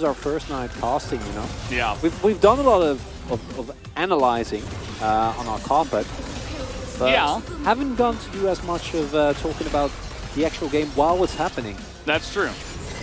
our first night casting, you know. Yeah. We've done a lot of analyzing on our carpet, but haven't gone to do as much of talking about the actual game while it's happening. That's true.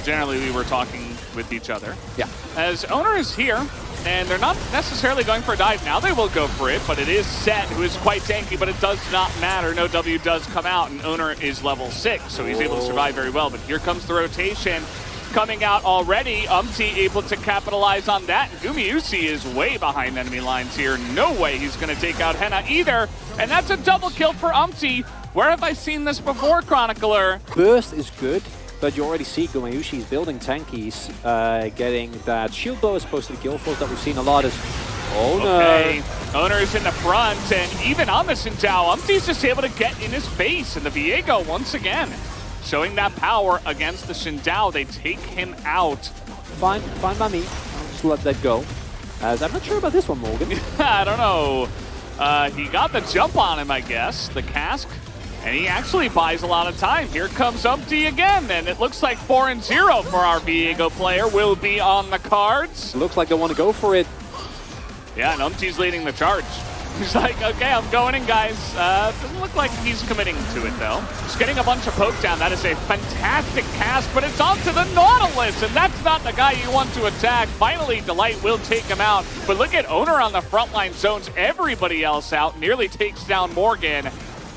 Generally, we were talking with each other. Yeah. As Owner is here, and they're not necessarily going for a dive. Now they will go for it, but it is Set, who is quite tanky, but it does not matter. No W does come out, and Owner is level 6, so he's able to survive very well. But here comes the rotation coming out already. UmTi able to capitalize on that. Gumayusi is way behind enemy lines here. No way he's going to take out Henna either. And that's a double kill for UmTi. Where have I seen this before, Chronicler? Burst is good, but you already see Gumayusi's building tankies, getting that shield blow as opposed to the kill force that we've seen a lot is Owner. Okay, Owner is in the front, and even on the Xin Zhao, UmTi's just able to get in his face, and the Viego once again showing that power against the Xin Zhao. They take him out. Fine by me. I'll just let that go. As I'm not sure about this one, Morgan. I don't know. He got the jump on him, I guess, the cask. And he actually buys a lot of time. Here comes UmTi again, and it looks like 4-0 for our Viego player will be on the cards. Looks like they want to go for it. Yeah, and UmTi's leading the charge. He's like, okay, I'm going in, guys. Doesn't look like he's committing to it, though. Just getting a bunch of poke down. That is a fantastic cast, but it's onto the Nautilus, and that's not the guy you want to attack. Finally, Delight will take him out, but look at Owner on the frontline zones. Everybody else out. Nearly takes down Morgan.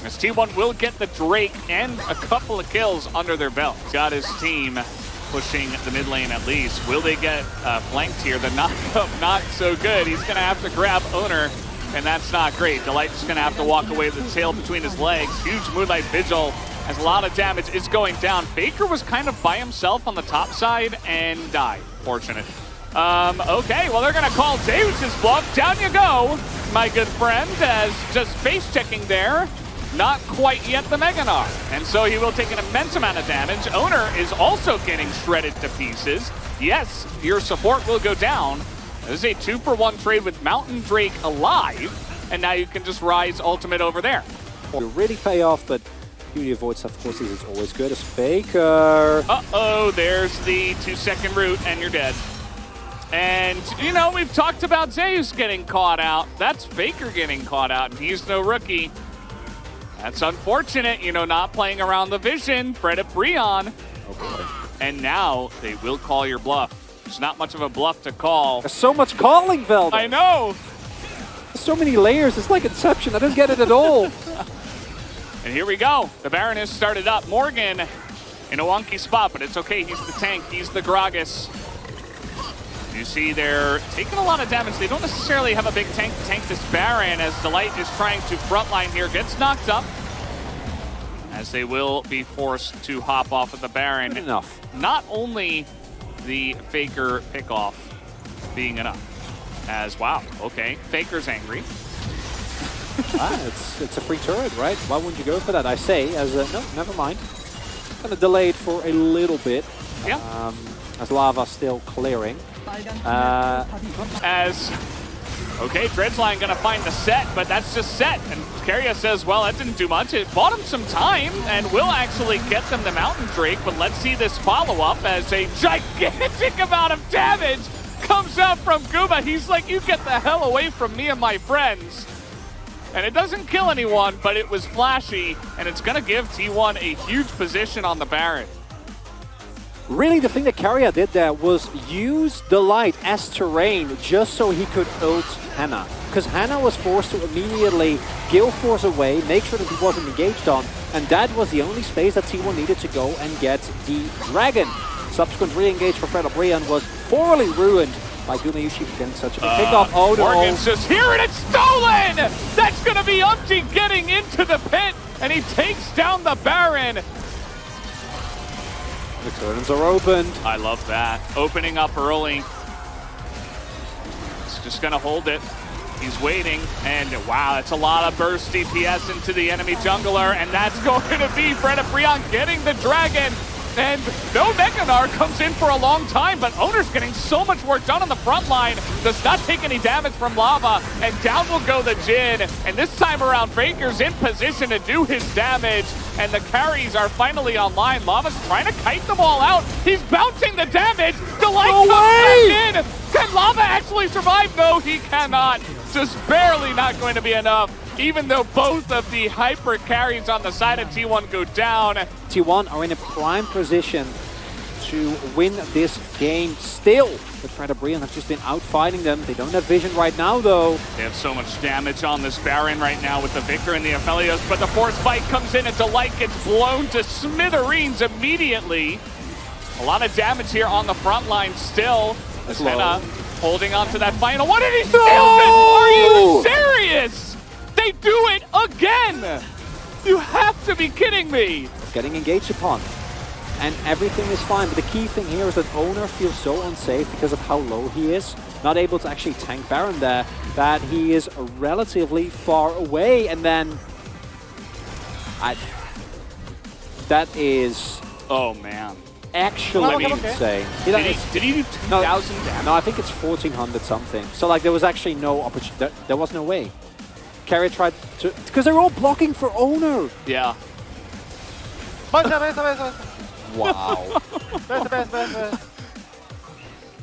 As T1 will get the Drake and a couple of kills under their belt. Got his team pushing the mid lane at least. Will they get flanked here? The knockup not so good. He's going to have to grab Owner, and that's not great. Delight's just going to have to walk away with the tail between his legs. Huge Moonlight Vigil as a lot of damage is going down. Faker was kind of by himself on the top side and died. Fortunate. Okay, well, they're going to call Zeus's bluff. Down you go, my good friend, as just face checking there. Not quite yet the Meganar. And so he will take an immense amount of damage. Owner is also getting shredded to pieces. Yes, your support will go down. This is a 2-for-1 trade with Mountain Drake alive. And now you can just rise ultimate over there. Will really pay off, but Beauty of Void stuff, of course, is always good as Faker. Uh-oh, there's the 2-second root, and you're dead. And, you know, we've talked about Zeus getting caught out. That's Faker getting caught out, and he's no rookie. That's unfortunate, you know, not playing around the vision. Fred at Breon. Okay. And now they will call your bluff. There's not much of a bluff to call. There's so much calling, Velda. I know. There's so many layers. It's like Inception. I don't get it at all. And here we go. The Baron has started up. Morgan in a wonky spot, but it's okay. He's the tank. He's the Gragas. You see they're taking a lot of damage. They don't necessarily have a big tank to tank this Baron, as Delight is trying to frontline here. Gets knocked up, as they will be forced to hop off of the Baron. Good enough. Not only the Faker pickoff being enough, as wow, okay, Faker's angry. It's a free turret, right? Why wouldn't you go for that? I say, as a, no, never mind. Gonna delay it for a little bit. Yeah. As Lava's still clearing. Okay, Dredgeline gonna find the Set, but that's just Set. And Keria says, well, that didn't do much. It bought him some time and will actually get them the Mountain Drake, but let's see this follow-up as a gigantic amount of damage comes out from Guma. He's like, you get the hell away from me and my friends. And it doesn't kill anyone, but it was flashy, and it's gonna give T1 a huge position on the Baron. Really, the thing that Keria did there was use Delight as terrain just so he could ult Hannah. Because Hannah was forced to immediately Gale Force away, make sure that he wasn't engaged on, and that was the only space that T1 needed to go and get the Dragon. Subsequent re-engage for Fred O'Brien was thoroughly ruined by Gumayusi getting such a big pickoff. Oh no! Morgan's just here and it's stolen! That's gonna be UmTi getting into the pit, and he takes down the Baron. The curtains are opened. I love that. Opening up early. He's just gonna hold it. He's waiting, and wow, that's a lot of burst DPS into the enemy jungler, and that's going to be Fred Breon getting the Dragon. And no Meganar comes in for a long time, but Owner's getting so much work done on the front line. Does not take any damage from Lava, and down will go the Jin. And this time around, Faker's in position to do his damage, and the carries are finally online. Lava's trying to kite them all out. He's bouncing the damage. Delight comes back in. Can Lava actually survive? No, he cannot. Just barely not going to be enough. Even though both of the hyper carries on the side of T1 go down. T1 are in a prime position to win this game still. But Fred and Brian have just been outfighting them. They don't have vision right now, though. They have so much damage on this Baron right now with the Victor and the Aphelios, but the force spike comes in and Delight gets blown to smithereens immediately. A lot of damage here on the front line still. Senna holding on to that final one, and he steals it! Are you serious? They do it again! You have to be kidding me! Getting engaged upon. And everything is fine, but the key thing here is that Owner feels so unsafe because of how low he is. Not able to actually tank Baron there, that he is relatively far away. And then... that is... oh, man. Actually insane. Did he do 2,000 damage? No, I think it's 1,400 something. So, like, there was actually no opportunity. There was no way. Carrier tried to... because they're all blocking for Owner. Yeah. Wow.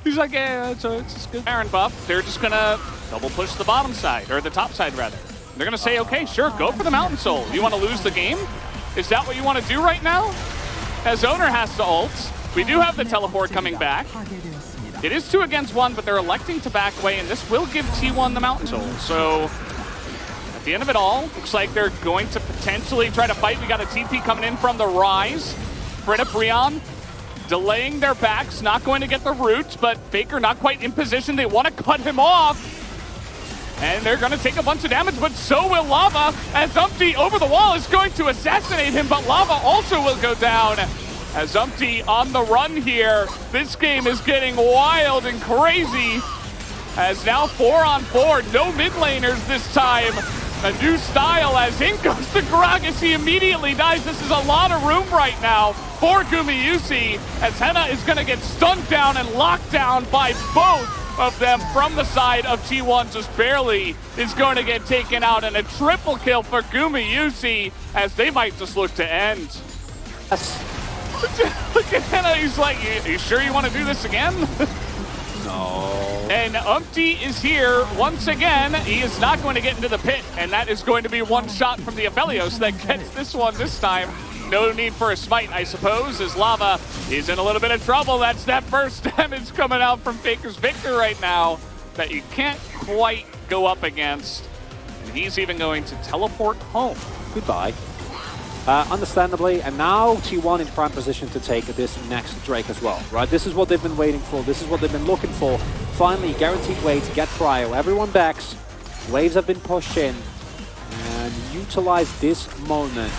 He's like, yeah, it's just good. Baron buff. They're just gonna double push the bottom side, or the top side rather. They're gonna say, okay, sure, go for the Mountain Soul. You want to lose the game? Is that what you want to do right now? As Owner has to ult. We do have the teleport coming back. It is 2 against 1, but they're electing to back away, and this will give T1 the Mountain Soul. So at the end of it all, looks like they're going to potentially try to fight. We got a TP coming in from the Rise. Fred and Brian delaying their backs, not going to get the root, but Faker not quite in position. They want to cut him off. And they're going to take a bunch of damage, but so will Lava, as UmTi over the wall is going to assassinate him, but Lava also will go down. As UmTi on the run here, this game is getting wild and crazy. As now 4-on-4, no mid laners this time. A new style as in goes the Gragas, he immediately dies. This is a lot of room right now for Gumayusi, as Henna is going to get stunned down and locked down by both of them from the side of T1. Just barely is going to get taken out, and a triple kill for Gumayusi as they might just look to end. Look at Henna, he's like, you sure you want to do this again? No. And UmTi is here once again. He is not going to get into the pit, and that is going to be one shot from the Aphelios that gets this one this time. No need for a smite, I suppose, as Lava is in a little bit of trouble. That's that burst damage coming out from Faker's Victor right now that you can't quite go up against. And he's even going to teleport home. Goodbye. Understandably, and now T1 in prime position to take this next Drake as well, right? This is what they've been waiting for. This is what they've been looking for. Finally, guaranteed way to get cryo. Everyone backs. Waves have been pushed in. And utilize this moment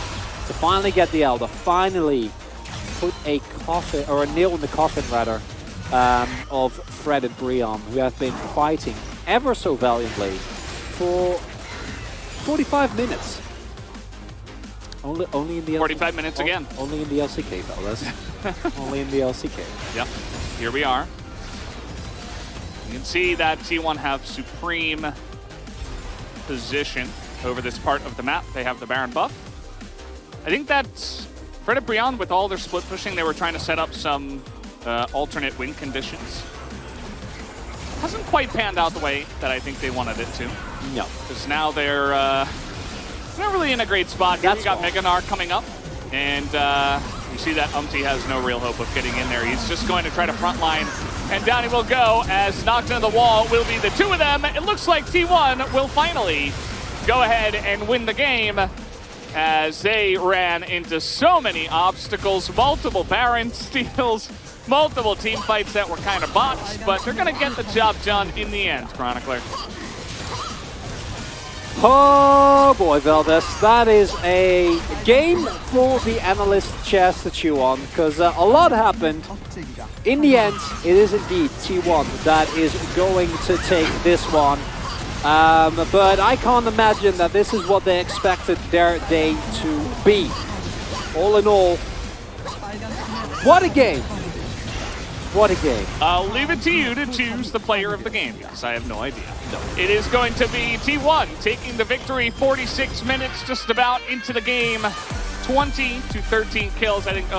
to finally get the Elder. Finally put a coffin, or a nail in the coffin rather, of Fred and Brian, who have been fighting ever so valiantly for 45 minutes. Only in the 45 minutes again. Only in the LCK, fellas. Only in the LCK. Yep. Here we are. You can see that T1 have supreme position over this part of the map. They have the Baron buff. I think that Fred and Brian, with all their split pushing, they were trying to set up some alternate win conditions. Hasn't quite panned out the way that I think they wanted it to. No. Because now they're not really in a great spot. Here we got Meganar coming up, and you see that UmTi has no real hope of getting in there. He's just going to try to frontline, and down he will go as knocked into the wall will be the two of them. It looks like T1 will finally go ahead and win the game as they ran into so many obstacles, multiple Baron steals, multiple team fights that were kind of botched, but they're going to get the job done in the end, Chronicler. Oh boy, Valdez, that is a game for the analyst chairs to chew on, because a lot happened. In the end, it is indeed T1 that is going to take this one. But I can't imagine that this is what they expected their day to be. All in all, What a game! What a game. I'll leave it to you to choose the player of the game, because I have no idea. No. It is going to be T1 taking the victory, 46 minutes just about into the game, 20 to 13 kills. I think